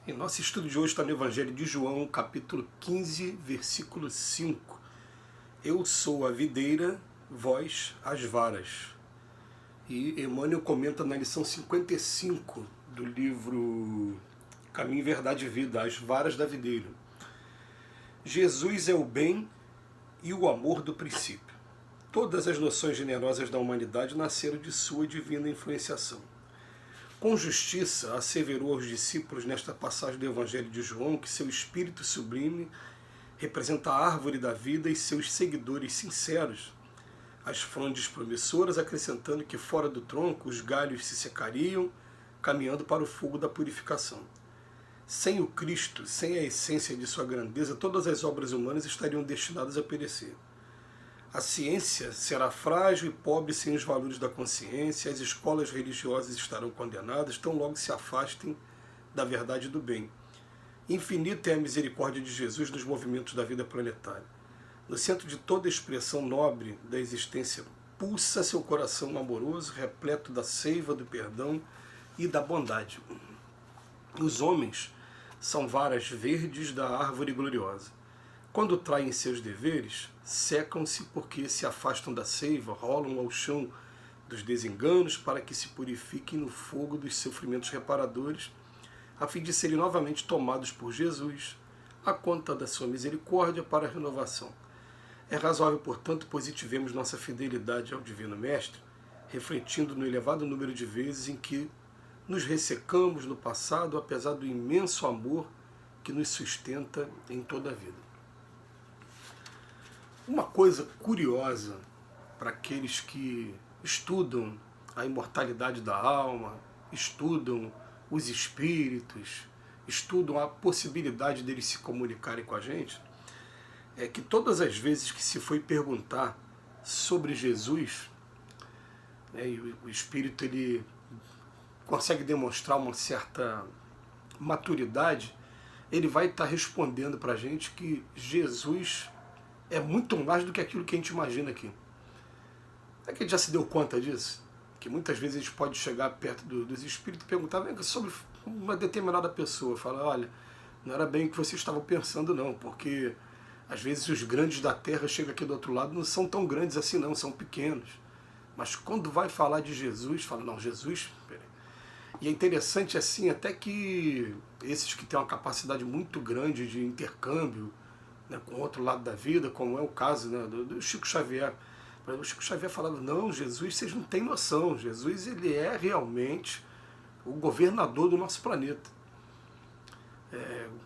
E nosso estudo de hoje está no Evangelho de João, capítulo 15, versículo 5. Eu sou a videira, vós as varas. E Emmanuel comenta na lição 55 do livro Caminho, Verdade e Vida, as varas da videira. Jesus é o bem e o amor do princípio. Todas as noções generosas da humanidade nasceram de sua divina influenciação. Com justiça, asseverou aos discípulos nesta passagem do Evangelho de João que seu espírito sublime representa a árvore da vida e seus seguidores sinceros, as frondes promissoras, acrescentando que fora do tronco os galhos se secariam, caminhando para o fogo da purificação. Sem o Cristo, sem a essência de sua grandeza, todas as obras humanas estariam destinadas a perecer. A ciência será frágil e pobre sem os valores da consciência, as escolas religiosas estarão condenadas, tão logo se afastem da verdade e do bem. Infinita é a misericórdia de Jesus nos movimentos da vida planetária. No centro de toda expressão nobre da existência pulsa seu coração amoroso, repleto da seiva do perdão e da bondade. Os homens são varas verdes da árvore gloriosa. Quando traem seus deveres, secam-se porque se afastam da seiva, rolam ao chão dos desenganos para que se purifiquem no fogo dos sofrimentos reparadores, a fim de serem novamente tomados por Jesus, à conta da sua misericórdia para a renovação. É razoável, portanto, positivemos nossa fidelidade ao Divino Mestre, refletindo no elevado número de vezes em que nos ressecamos no passado, apesar do imenso amor que nos sustenta em toda a vida. Uma coisa curiosa para aqueles que estudam a imortalidade da alma, estudam os espíritos, estudam a possibilidade deles se comunicarem com a gente, é que todas as vezes que se foi perguntar sobre Jesus, né, e o espírito ele consegue demonstrar uma certa maturidade, ele vai estar respondendo para a gente que Jesus é muito mais do que aquilo que a gente imagina aqui. É que a gente já se deu conta disso? Que muitas vezes a gente pode chegar perto dos espíritos e perguntar sobre uma determinada pessoa. Falar, olha, não era bem o que vocês estavam pensando não, porque às vezes os grandes da Terra chegam aqui do outro lado, não são tão grandes assim não, são pequenos. Mas quando vai falar de Jesus, fala, não, Jesus... Peraí. E é interessante assim, até que esses que têm uma capacidade muito grande de intercâmbio, né, com o outro lado da vida, como é o caso, né, do Chico Xavier. O Chico Xavier falava, não, Jesus, vocês não têm noção, Jesus ele é realmente o governador do nosso planeta.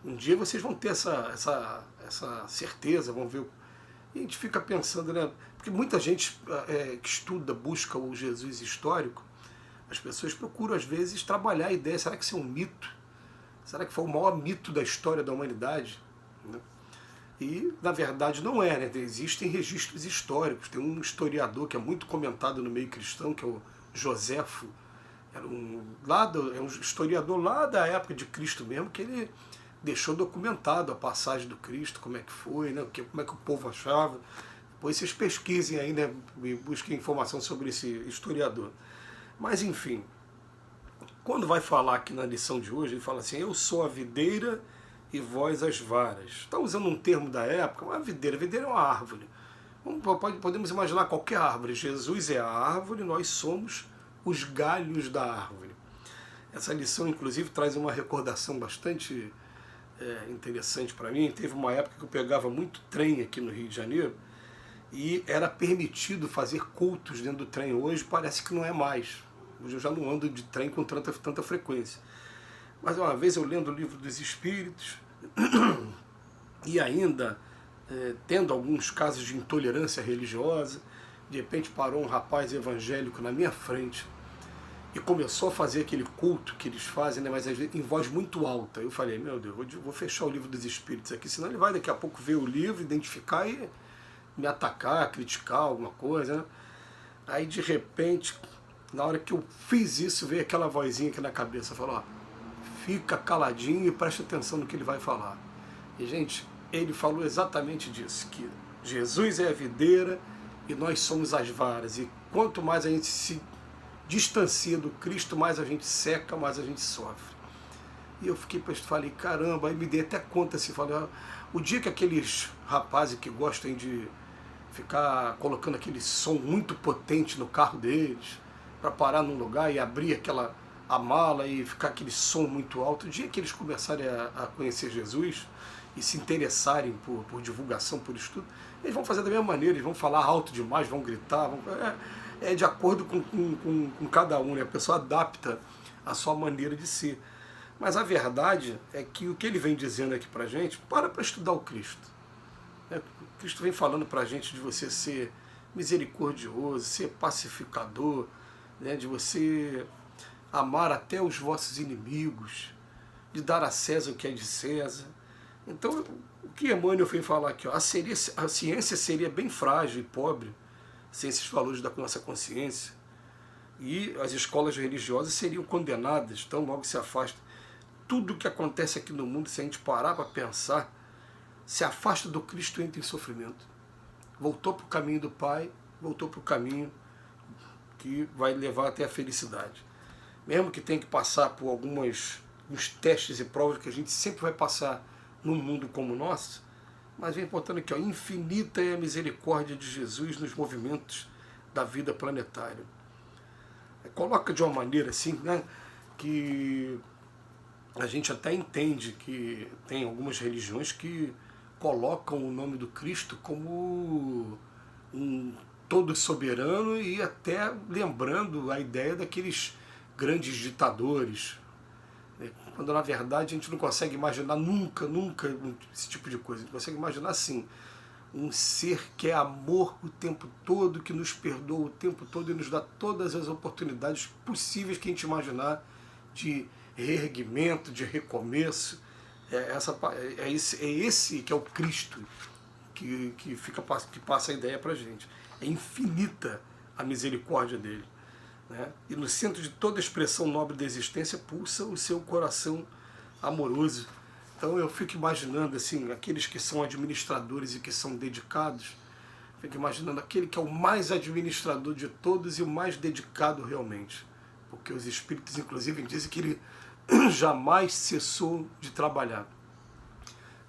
Um dia vocês vão ter essa certeza, vão ver. E a gente fica pensando, né, porque muita gente que estuda, busca o Jesus histórico, as pessoas procuram às vezes trabalhar a ideia, será que isso é um mito? Será que foi o maior mito da história da humanidade? Né? E, na verdade, não é, né? Existem registros históricos. Tem um historiador que é muito comentado no meio cristão, que é o Joséfo. É um historiador lá da época de Cristo mesmo, que ele deixou documentado a passagem do Cristo, como é que foi, né? Como é que o povo achava. Depois vocês pesquisem aí, né? E busquem informação sobre esse historiador. Mas, enfim, quando vai falar aqui na lição de hoje, ele fala assim, eu sou a videira e vós as varas. Está usando um termo da época, uma videira. Videira é uma árvore. Podemos imaginar qualquer árvore. Jesus é a árvore, nós somos os galhos da árvore. Essa lição, inclusive, traz uma recordação bastante interessante para mim. Teve uma época que eu pegava muito trem aqui no Rio de Janeiro e era permitido fazer cultos dentro do trem. Hoje parece que não é mais. Hoje eu já não ando de trem com tanta frequência. Mas uma vez eu lendo o Livro dos Espíritos e ainda tendo alguns casos de intolerância religiosa, de repente parou um rapaz evangélico na minha frente e começou a fazer aquele culto que eles fazem, né, mas às vezes em voz muito alta. Eu falei, meu Deus, vou fechar o Livro dos Espíritos aqui, senão ele vai daqui a pouco ver o livro, identificar e me atacar, criticar alguma coisa, né? Aí de repente, na hora que eu fiz isso, veio aquela vozinha aqui na cabeça, falou, ó, fica caladinho e preste atenção no que ele vai falar. E, gente, ele falou exatamente disso, que Jesus é a videira e nós somos as varas. E quanto mais a gente se distancia do Cristo, mais a gente seca, mais a gente sofre. E eu falei, caramba, aí me dei até conta assim, falei, o dia que aqueles rapazes que gostam de ficar colocando aquele som muito potente no carro deles, para parar num lugar e abrir a mala e ficar aquele som muito alto, o dia que eles começarem a conhecer Jesus e se interessarem por divulgação, por estudo, eles vão fazer da mesma maneira, eles vão falar alto demais, vão gritar, é de acordo com cada um, né? A pessoa adapta a sua maneira de ser. Mas a verdade é que o que ele vem dizendo aqui pra gente, para estudar o Cristo. Cristo vem falando pra gente de você ser misericordioso, ser pacificador, né? De você amar até os vossos inimigos, de dar a César o que é de César. Então, o que Emmanuel vem falar aqui, ó, a ciência seria bem frágil e pobre sem esses valores da nossa consciência, e as escolas religiosas seriam condenadas, tão logo se afasta. Tudo o que acontece aqui no mundo, se a gente parar para pensar, se afasta do Cristo, entra em sofrimento. Voltou para o caminho do Pai, voltou para o caminho que vai levar até a felicidade. Mesmo que tenha que passar por uns testes e provas que a gente sempre vai passar num mundo como o nosso, mas vem importando aqui, ó, infinita é a misericórdia de Jesus nos movimentos da vida planetária. Coloca de uma maneira assim, né, que a gente até entende que tem algumas religiões que colocam o nome do Cristo como um todo soberano e até lembrando a ideia daqueles grandes ditadores, né? Quando na verdade a gente não consegue imaginar nunca esse tipo de coisa. A gente consegue imaginar assim, um ser que é amor o tempo todo, que nos perdoa o tempo todo e nos dá todas as oportunidades possíveis que a gente imaginar de reerguimento, de recomeço. É esse que é o Cristo que passa a ideia para a gente. É infinita a misericórdia dele, né? E no centro de toda expressão nobre da existência pulsa o seu coração amoroso. Então eu fico imaginando assim, aqueles que são administradores e que são dedicados, fico imaginando aquele que é o mais administrador de todos e o mais dedicado realmente. Porque os espíritos inclusive dizem que ele jamais cessou de trabalhar.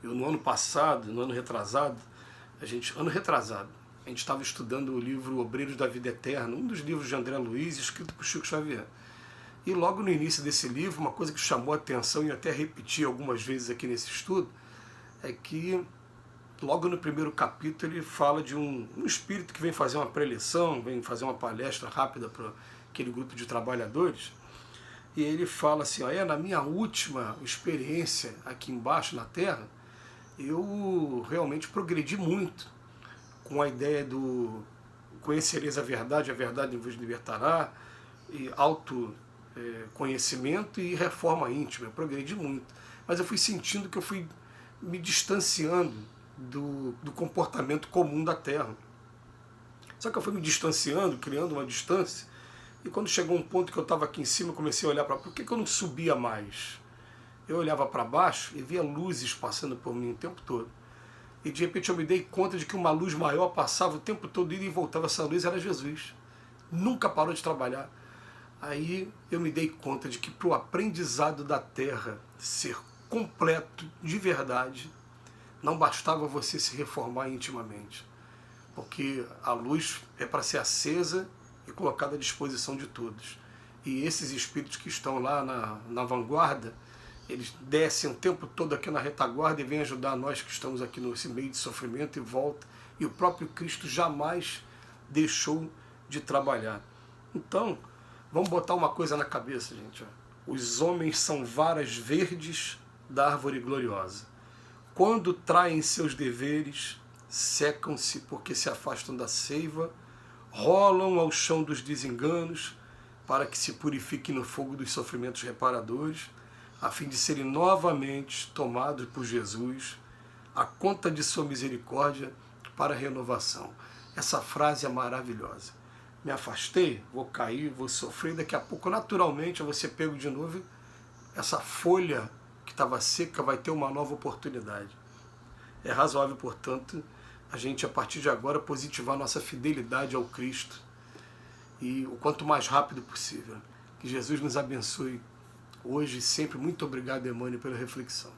Eu no ano passado, no ano retrasado, a gente estava estudando o livro Obreiros da Vida Eterna, um dos livros de André Luiz, escrito por Chico Xavier. E logo no início desse livro, uma coisa que chamou a atenção, e eu até repeti algumas vezes aqui nesse estudo, é que logo no primeiro capítulo ele fala de um espírito que vem fazer uma preleção, vem fazer uma palestra rápida para aquele grupo de trabalhadores, e ele fala assim, ó, na minha última experiência aqui embaixo na Terra, eu realmente progredi muito com a ideia do conhecereis a verdade vos libertará, e autoconhecimento e reforma íntima. Eu progredi muito, mas eu fui sentindo que eu fui me distanciando do comportamento comum da Terra. Só que eu fui me distanciando, criando uma distância, e quando chegou um ponto que eu estava aqui em cima, eu comecei a olhar para por que eu não subia mais? Eu olhava para baixo e via luzes passando por mim o tempo todo. E de repente eu me dei conta de que uma luz maior passava o tempo todo, ida e voltava. Essa luz era Jesus. Nunca parou de trabalhar. Aí eu me dei conta de que para o aprendizado da Terra ser completo, de verdade, não bastava você se reformar intimamente. Porque a luz é para ser acesa e colocada à disposição de todos. E esses espíritos que estão lá na vanguarda, eles descem o tempo todo aqui na retaguarda e vêm ajudar nós que estamos aqui nesse meio de sofrimento e volta. E o próprio Cristo jamais deixou de trabalhar. Então, vamos botar uma coisa na cabeça, gente. Os homens são varas verdes da árvore gloriosa. Quando traem seus deveres, secam-se porque se afastam da seiva, rolam ao chão dos desenganos para que se purifiquem no fogo dos sofrimentos reparadores, a fim de serem novamente tomados por Jesus, a conta de sua misericórdia para a renovação. Essa frase é maravilhosa. Me afastei, vou cair, vou sofrer, daqui a pouco naturalmente eu vou ser pego de novo, essa folha que estava seca vai ter uma nova oportunidade. É razoável, portanto, a gente a partir de agora positivar nossa fidelidade ao Cristo, e o quanto mais rápido possível. Que Jesus nos abençoe hoje e sempre. Muito obrigado, Emmanuel, pela reflexão.